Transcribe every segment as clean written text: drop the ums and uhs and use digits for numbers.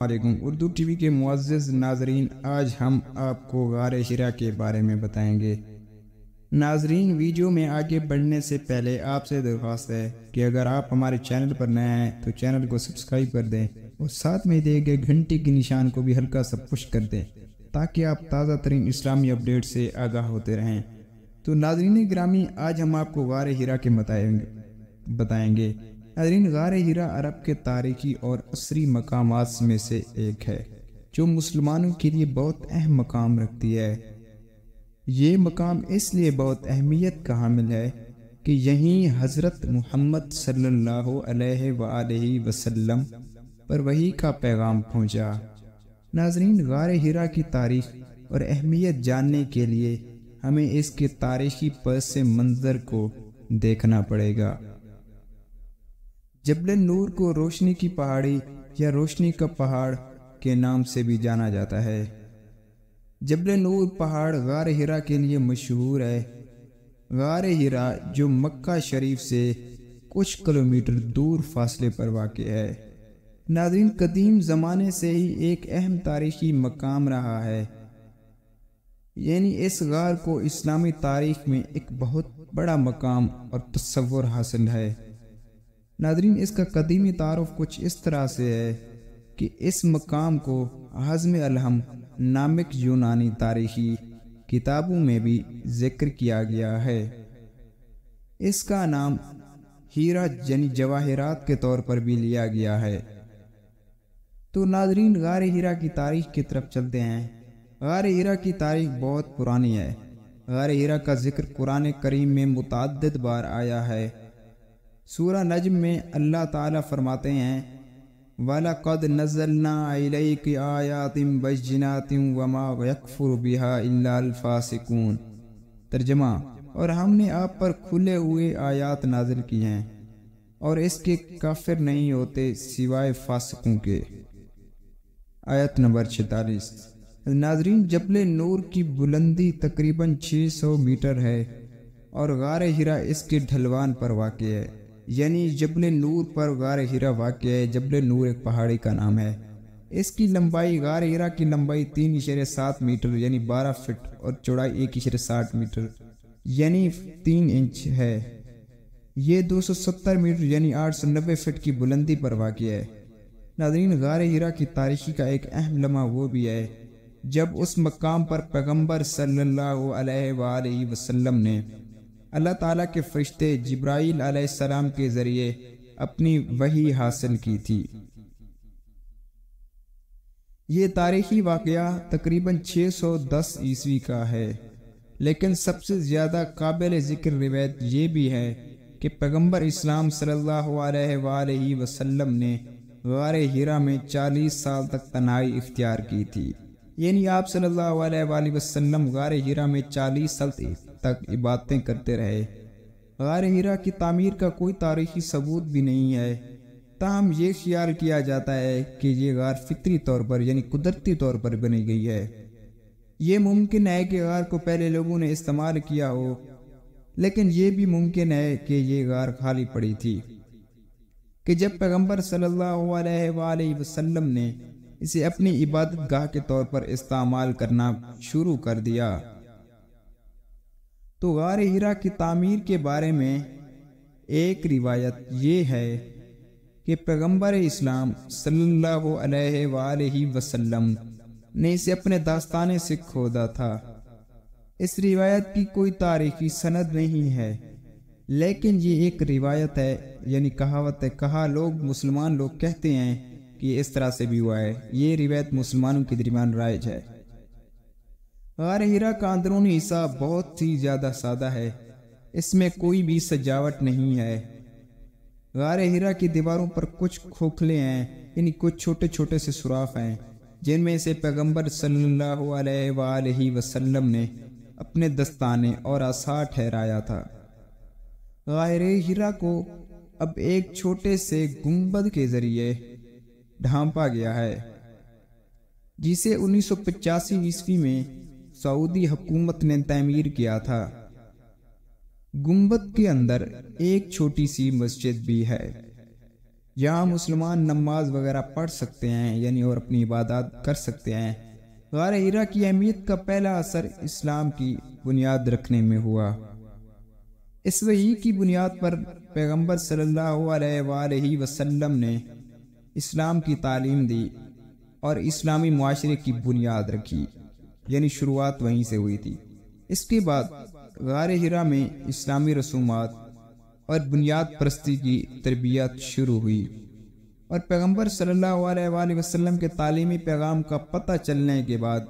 वालेकुम उर्दू टीवी के मुअज़्ज़ज़ नाज़रीन, आज हम आपको गारे हिरा के बारे में बताएंगे। नाज़रीन, वीडियो में आगे बढ़ने से पहले आपसे दरख्वास्त है कि अगर आप हमारे चैनल पर नए हैं तो चैनल को सब्सक्राइब कर दें और साथ में दिए गए घंटी के निशान को भी हल्का सा पुश कर दें ताकि आप ताज़ा तरीन इस्लामी अपडेट से आगाह होते रहें। तो नाज़रीन गिरामी, आज हम आपको गारे हिरा के बताएंगे। नाज़रीन, गारे हिरा अरब के तारीखी और असरी मकामात में से एक है जो मुसलमानों के लिए बहुत अहम मकाम रखती है। ये मकाम इसलिए बहुत अहमियत का हामिल है कि यहीं हज़रत मुहम्मद सल्लल्लाहु अलैहि वसल्लम पर वही का पैगाम पहुंचा। नाज़रीन, गारे हिरा की तारीख और अहमियत जानने के लिए हमें इसके तारीखी पस मंज़र को देखना पड़ेगा। जबल नूर को रोशनी की पहाड़ी या रोशनी का पहाड़ के नाम से भी जाना जाता है। जबल नूर पहाड़ गारे हिरा के लिए मशहूर है। गारे हिरा जो मक्का शरीफ से कुछ किलोमीटर दूर फासले पर वाक़ है। नाज़रीन, कदीम ज़माने से ही एक अहम तारीखी मकाम रहा है, यानी इस गार को इस्लामी तारीख में एक बहुत बड़ा मकाम और तस्वुर हासिल है। नाज़रीन, इसका कदीमी तारुफ कुछ इस तरह से है कि इस मकाम को हज़्म अलहम नामक यूनानी तारीखी किताबों में भी जिक्र किया गया है। इसका नाम हीरा यानी जवाहिरात के तौर पर भी लिया गया है। तो नाज़रीन, गारे हिरा की तारीख की तरफ चलते हैं। गारे हिरा की तारीख बहुत पुरानी है। गारे हिरा का जिक्र कुरान करीम में मुतअद्दिद बार आया है। सूरह नज्म में अल्लाह ताला फरमाते हैं, वलक़द नज़्ज़लना इलैका आयातिन बय्यिनातिन वमा यकफ़ुरु बिहा इल्लल फ़ासिक़ून। तर्जुमा, और हमने आप पर खुले हुए आयात नाजिल की हैं और इसके काफिर नहीं होते सिवाय फासिकों के। आयत नंबर 46। नाज़रीन, जबल नूर की बुलंदी तकरीबन 600 मीटर है और गारे हिरा इसके ढलवान पर वाक़ है, यानी जबल नूर पर गारे हिरा वाक़ है। जबल नूर एक पहाड़ी का नाम है। इसकी लंबाई, गारे हिरा की लंबाई 3.7 मीटर यानी 12 फीट और चौड़ाई 1.60 मीटर यानी 3 इंच है। ये 270 मीटर यानी 890 फीट की बुलंदी पर वाक़ है। नाज़रीन, गारे हिरा की तारीखी का एक अहम लम्हा वो भी है जब उस मकाम पर पैगम्बर सल्लल्लाहु अलैहि वसल्लम ने अल्लाह ताला के फरिश्ते जिब्राईल अलैहिस्सलाम के जरिए अपनी वही हासिल की थी। ये तारीखी वाक़या तकरीबन 610 ईस्वी का है, लेकिन सबसे ज़्यादा काबिल ज़िक्र रिवायत ये भी है कि पैगम्बर इस्लाम सल्लल्लाहु अलैहि वसल्लम ने गारे हिरा में 40 साल तक तन्हाई इख्तियार की थी, यानी आप सल्लल्लाहु अलैहि वसल्लम गारे हिरा में 40 साल तक इबादतें करते रहे। गारे हिरा की तामीर का कोई तारीखी सबूत भी नहीं है, ताहम ये ख्याल किया जाता है कि ये गार फितरी तौर पर यानी कुदरती तौर पर बनी गई है। ये मुमकिन है कि गार को पहले लोगों ने इस्तेमाल किया हो, लेकिन ये भी मुमकिन है कि ये गार खाली पड़ी थी कि जब पैगम्बर सल्लल्लाहु अलैहि वसल्लम ने इसे अपनी इबादत गाह के तौर पर इस्तेमाल करना शुरू कर दिया। तो गारे हिरा की तामीर के बारे में एक रिवायत ये है कि पैगम्बर इस्लाम सल्लल्लाहु अलैहि वसल्लम ने इसे अपने दास्ताने से खोदा था। इस रिवायत की कोई तारीखी सनद नहीं है, लेकिन ये एक रिवायत है यानी कहावत है। मुसलमान लोग कहते हैं कि इस तरह से भी हुआ है। ये रिवायत मुसलमानों के दरमियान राइज है। गारे हिरा का अंदरूनी हिस्सा बहुत ही ज़्यादा सादा है, इसमें कोई भी सजावट नहीं है। गारे हिरा की दीवारों पर कुछ खोखले हैं, यानी कुछ छोटे छोटे से सुराख हैं जिनमें से पैगम्बर सल्लल्लाहु अलैहि वसल्लम ने अपने दस्ताने और आसार ठहराया था। गारे हिरा को अब एक छोटे से गुंबद के जरिए ढांपा गया है, जिसे 1985 ईस्वी में सऊदी हुकूमत ने तामीर किया था। गुंबद के अंदर एक छोटी सी मस्जिद भी है। جہاں مسلمان نماز وغیرہ پڑھ سکتے ہیں یعنی اور اپنی عبادات کر سکتے ہیں۔ غار ہرا کی اہمیت کا پہلا اثر اسلام کی بنیاد رکھنے میں ہوا۔ اس وحی کی بنیاد پر پیغمبر صلی اللہ علیہ وآلہ وسلم نے اسلام کی تعلیم دی اور اسلامی معاشرے کی بنیاد رکھی، یعنی شروعات وہیں سے ہوئی تھی۔ اس کے بعد غار ہرا میں اسلامی رسومات اور بنیاد پرستی کی تربیت شروع ہوئی، اور پیغمبر صلی اللہ علیہ وآلہ وسلم کے تعلیمی پیغام کا پتہ چلنے کے بعد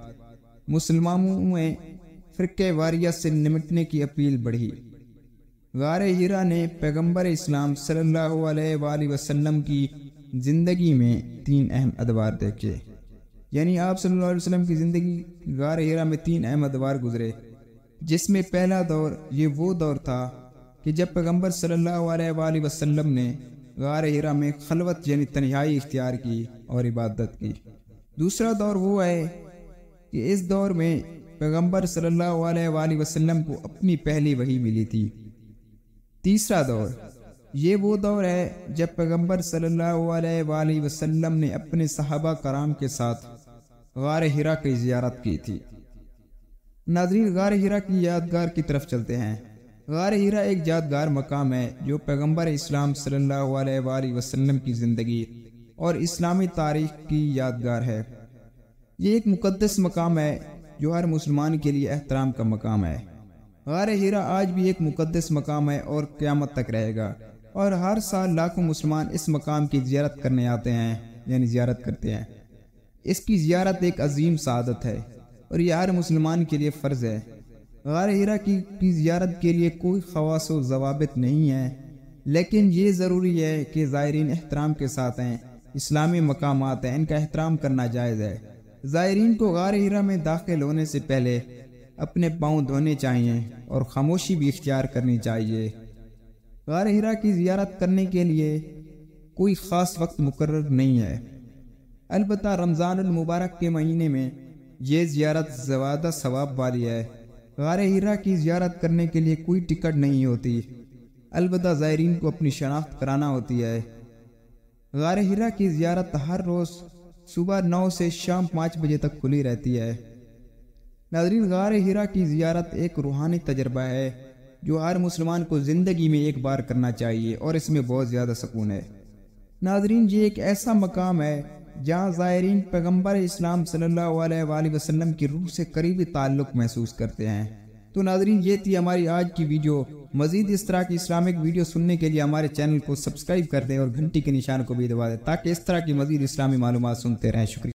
مسلمانوں میں فرقہ واریت سے نمٹنے کی اپیل بڑھی۔ غار ہرا نے پیغمبر اسلام صلی اللہ علیہ وآلہ وسلم کی زندگی میں 3 اہم ادوار دیکھے، یعنی آپ صلی اللہ علیہ وسلم کی زندگی غار ہرا میں 3 اہم ادوار گزرے، جس میں پہلا دور یہ وہ دور تھا کہ جب پیغمبر صلی اللہ علیہ وآلہ وسلم نے غار ہرا میں خلوت یعنی تنہائی اختیار کی اور عبادت کی۔ دوسرا دور وہ ہے کہ اس دور میں پیغمبر صلی اللہ علیہ وآلہ وسلم کو اپنی پہلی وحی ملی تھی۔ تیسرا دور یہ وہ دور ہے جب پیغمبر صلی اللہ علیہ وآلہ وسلم نے اپنے صحابہ کرام کے ساتھ غار ہرا کی زیارت کی تھی۔ ناظرین، غار ہرا کی یادگار کی طرف چلتے ہیں۔ غار ہرا ایک یادگار مقام ہے جو پیغمبر اسلام صلی اللہ علیہ وآلہ وسلم کی زندگی اور اسلامی تاریخ کی یادگار ہے۔ یہ ایک مقدس مقام ہے جو ہر مسلمان کے لیے احترام کا مقام ہے۔ غار ہرا آج بھی ایک مقدس مقام ہے اور قیامت تک رہے گا، اور ہر سال لاکھوں مسلمان اس مقام کی زیارت کرنے آتے ہیں، یعنی زیارت کرتے ہیں۔ اس کی زیارت ایک عظیم سعادت ہے اور یہ ہر مسلمان کے لیے فرض ہے۔ غار ہرا کی زیارت کے لیے کوئی خواص و ضوابط نہیں ہے، لیکن یہ ضروری ہے کہ زائرین احترام کے ساتھ ہیں۔ اسلامی مقامات ہیں، ان کا احترام کرنا جائز ہے۔ زائرین کو غار ہرا میں داخل ہونے سے پہلے اپنے پاؤں دھونے چاہیے اور خاموشی بھی اختیار کرنی چاہیے۔ غار ہرا کی زیارت کرنے کے لیے کوئی خاص وقت مقرر نہیں ہے، البتہ رمضان المبارک کے مہینے میں یہ زیارت زیادہ ثواب والی ہے۔ غار ہرا کی زیارت کرنے کے لیے کوئی ٹکٹ نہیں ہوتی، البتہ زائرین کو اپنی شناخت کرانا ہوتی ہے۔ غار ہرا کی زیارت ہر روز صبح 9 سے شام 5 بجے تک کھلی رہتی ہے۔ ناظرین، غار ہرا کی زیارت ایک روحانی تجربہ ہے جو ہر مسلمان کو زندگی میں ایک بار کرنا چاہیے، اور اس میں بہت زیادہ سکون ہے۔ ناظرین، یہ ایک ایسا مقام ہے جہاں زائرین پیغمبر اسلام صلی اللہ علیہ وآلہ وسلم کی روح سے قریبی تعلق محسوس کرتے ہیں۔ تو ناظرین، یہ تھی ہماری آج کی ویڈیو۔ مزید اس طرح کی اسلامک ویڈیو سننے کے لیے ہمارے چینل کو سبسکرائب کر دیں اور گھنٹی کے نشان کو بھی دبا دیں تاکہ اس طرح کی مزید اسلامی معلومات سنتے رہیں۔ شکریہ۔